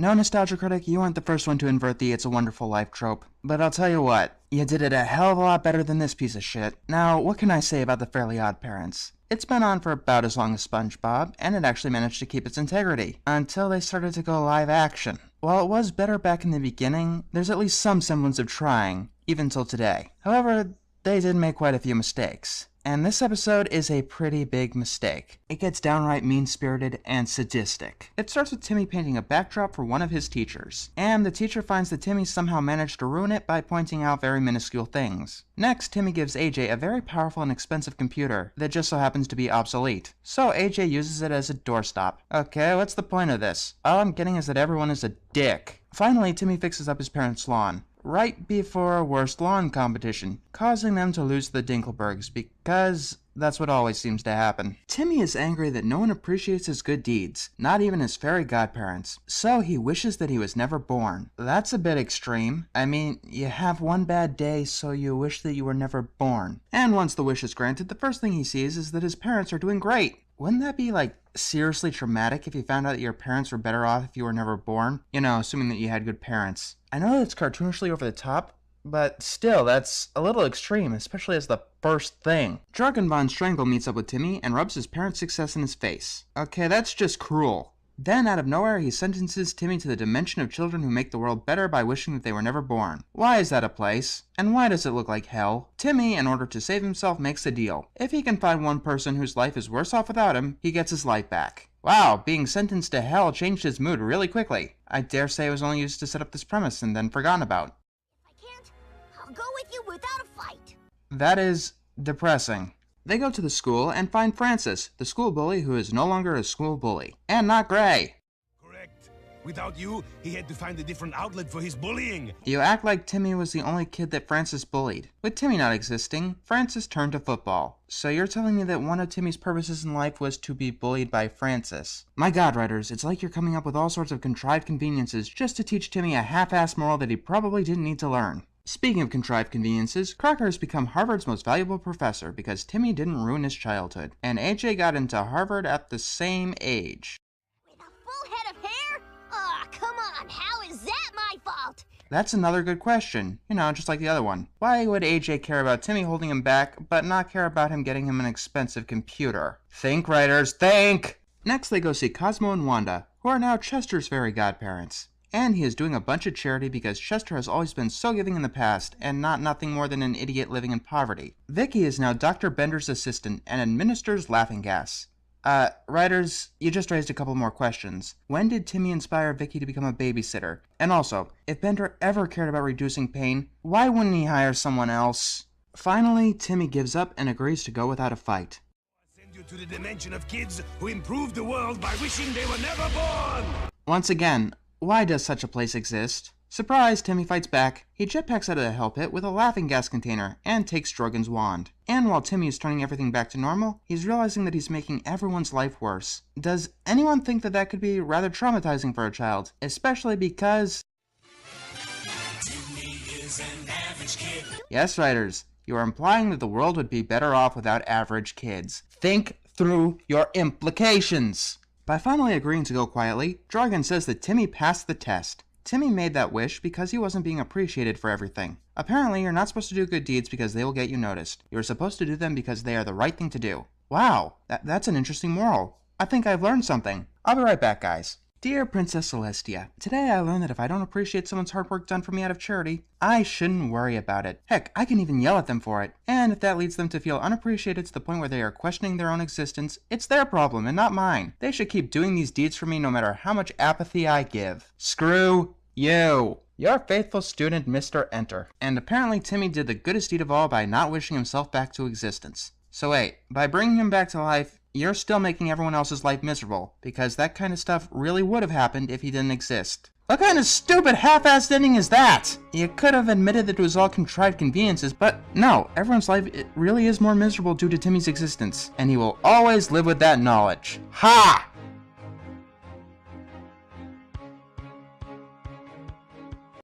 No, Nostalgia Critic, you weren't the first one to invert the It's a Wonderful Life trope. But I'll tell you what, you did it a hell of a lot better than this piece of shit. Now, what can I say about the Fairly Odd Parents? It's been on for about as long as SpongeBob, and it actually managed to keep its integrity, until they started to go live action. While it was better back in the beginning, there's at least some semblance of trying, even till today. However, they did make quite a few mistakes. And this episode is a pretty big mistake. It gets downright mean-spirited and sadistic. It starts with Timmy painting a backdrop for one of his teachers, and the teacher finds that Timmy somehow managed to ruin it by pointing out very minuscule things. Next, Timmy gives AJ a very powerful and expensive computer that just so happens to be obsolete, so AJ uses it as a doorstop. Okay, what's the point of this? All I'm getting is that everyone is a dick. Finally, Timmy fixes up his parents' lawn, right before a worst lawn competition, causing them to lose the Dinkelbergs because that's what always seems to happen. Timmy is angry that no one appreciates his good deeds, not even his fairy godparents, so he wishes that he was never born. That's a bit extreme. I mean, you have one bad day, so you wish that you were never born. And once the wish is granted, the first thing he sees is that his parents are doing great. Wouldn't that be, like, seriously traumatic if you found out that your parents were better off if you were never born? You know, assuming that you had good parents. I know that's cartoonishly over the top, but still, that's a little extreme, especially as the first thing. Dragon Von Strangle meets up with Timmy and rubs his parents' success in his face. Okay, that's just cruel. Then, out of nowhere, he sentences Timmy to the dimension of children who make the world better by wishing that they were never born. Why is that a place? And why does it look like hell? Timmy, in order to save himself, makes a deal. If he can find one person whose life is worse off without him, he gets his life back. Wow, being sentenced to hell changed his mood really quickly. I dare say it was only used to set up this premise and then forgotten about. If I can't, I'll go with you without a fight. That is depressing. They go to the school and find Francis, the school bully who is no longer a school bully. And not Gray. Correct. Without you, he had to find a different outlet for his bullying. You act like Timmy was the only kid that Francis bullied. With Timmy not existing, Francis turned to football. So you're telling me that one of Timmy's purposes in life was to be bullied by Francis. My god, writers, it's like you're coming up with all sorts of contrived conveniences just to teach Timmy a half-assed moral that he probably didn't need to learn. Speaking of contrived conveniences, Crocker has become Harvard's most valuable professor because Timmy didn't ruin his childhood, and AJ got into Harvard at the same age. With a full head of hair? Aw, come on, how is that my fault? That's another good question. You know, just like the other one. Why would AJ care about Timmy holding him back, but not care about him getting him an expensive computer? Think, writers, think! Next they go see Cosmo and Wanda, who are now Chester's fairy godparents. And he is doing a bunch of charity because Chester has always been so giving in the past, and not nothing more than an idiot living in poverty. Vicky is now Dr. Bender's assistant and administers laughing gas. Writers, you just raised a couple more questions. When did Timmy inspire Vicky to become a babysitter? And also, if Bender ever cared about reducing pain, why wouldn't he hire someone else? Finally, Timmy gives up and agrees to go without a fight. I'll send you to the dimension of kids who improved the world by wishing they were never born! Once again, why does such a place exist? Surprise, Timmy fights back. He jetpacks out of the hell pit with a laughing gas container and takes Drogon's wand. And while Timmy is turning everything back to normal, he's realizing that he's making everyone's life worse. Does anyone think that that could be rather traumatizing for a child? Especially because... Timmy is an average kid. Yes, writers, you are implying that the world would be better off without average kids. Think through your implications! By finally agreeing to go quietly, Drogon says that Timmy passed the test. Timmy made that wish because he wasn't being appreciated for everything. Apparently, you're not supposed to do good deeds because they will get you noticed. You're supposed to do them because they are the right thing to do. Wow, that's an interesting moral. I think I've learned something. I'll be right back, guys. Dear Princess Celestia, today I learned that if I don't appreciate someone's hard work done for me out of charity, I shouldn't worry about it. Heck, I can even yell at them for it. And if that leads them to feel unappreciated to the point where they are questioning their own existence, it's their problem and not mine. They should keep doing these deeds for me no matter how much apathy I give. Screw you. Your faithful student, Mr. Enter. And apparently Timmy did the goodest deed of all by not wishing himself back to existence. So wait, by bringing him back to life, you're still making everyone else's life miserable, because that kind of stuff really would have happened if he didn't exist. What kind of stupid half-assed ending is that? You could have admitted that it was all contrived conveniences, but no, everyone's life it really is more miserable due to Timmy's existence, and he will always live with that knowledge. Ha!